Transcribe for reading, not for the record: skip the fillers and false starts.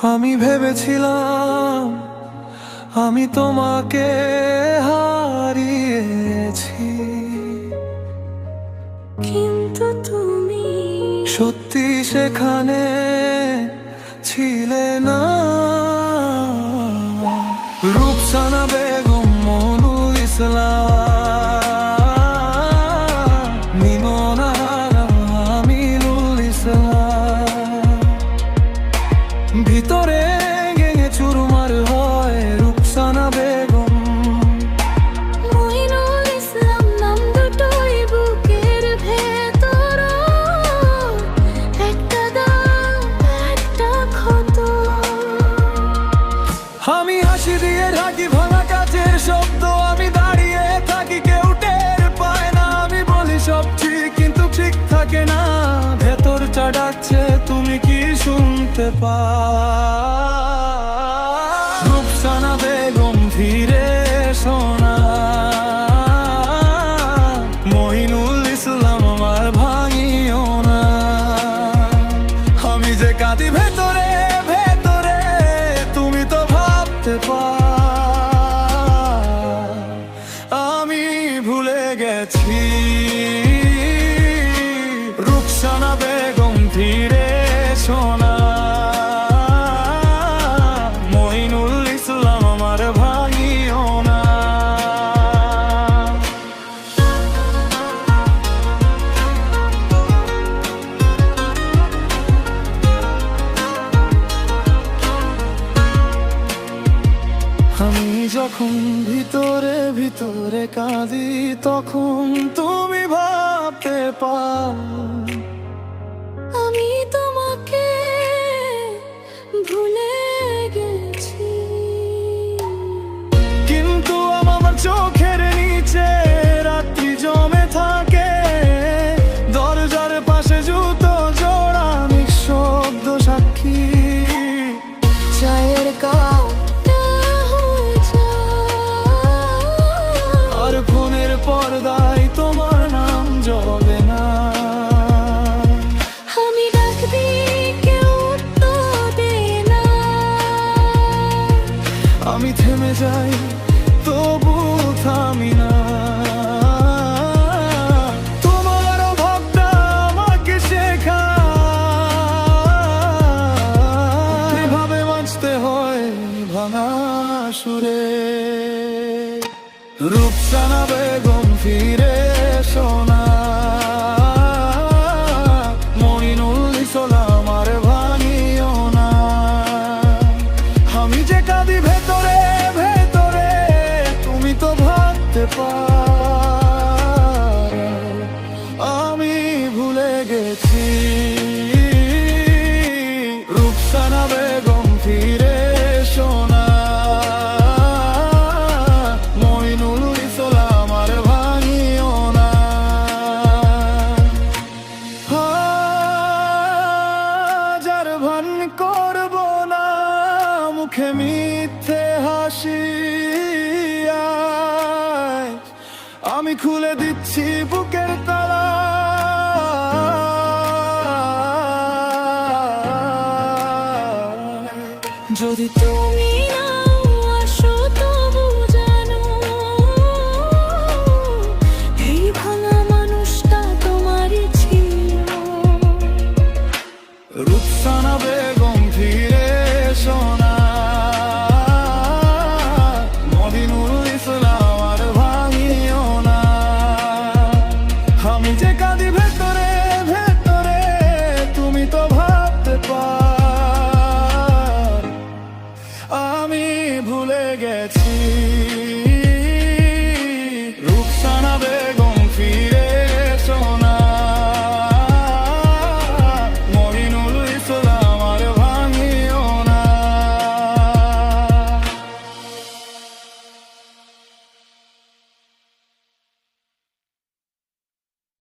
আমি ভেবেছিলাম আমি তোমাকে হারিয়েছি, কিন্তু তুমি সত্যি সেখানে ছিলে না। রূপসানা বেগম, মনুল ইসলাম, মিমনা আমিনুল ইসলাম, ভিতরে গেঙে চুরমার হয় রূপসানা বেগম। মইনুল ইসলাম নাম দুটোই বুকের ভেতর, একটা দাগ একটা ক্ষত। আমি হাসি দিয়ে ঢাকি ভাঙা কাচের শব্দ, আমি দাঁড়িয়ে থাকি কেউ টের পায় না। আমি বলি সব ঠিক কিন্তু ঠিক থাকে না, ভেতরটা ডাকছে তুমি কি শুনতে পাও? রূপসানা বেগম ফিরে এসো না, মইনুল ইসলাম আমার ভাঙিও না। আমি যে কাঁদি ভেতরে ভেতরে, তুমি তো ভাবতে পার আমি ভুলে গেছি। রূপসানা বেগম ফিরে এসো না, মইনুল ইসলাম আমার ভাঙিও না। আমি যখন ভিতরে ভিতরে কাঁদি, তখন তুমি ভাবতে পার আমি তোমাকে ভুলে গেছি, কিন্তু আমার চোখের নিচে রাত্রি জমে থাকে। দরজার পাশে জুতো জোড়া নিঃশব্দ সাক্ষী, চায়ের কাপটা হয়ে যায়, আর ফোনের পর্দায় তোমার নাম জ্বলে না। আমি ডাক দিই কেউ উত্তর দেয় না। আমি থেমে যাই তবু থামি না। তোমার অভাবটা আমাকে শেখায় এভাবে বাঁচতে হয় ভাঙা সুরে। রূপসানা বেগম ফিরে এসো না, মইনুল ইসলাম আর ভাঙিও না। আমি যে কাঁদি ভেতরে ভেতরে, তুমি তো ভাবতে পার আমি ভুলে গেছি। রূপসানা বেগম ফিরে এসো না, মইনুল ইসলাম আর ভাঙিও না। হাজার ভান করব না, মুখে মিথ্যে হাসি, আমি খুলে দিচ্ছি বুকের তালা। যদি তো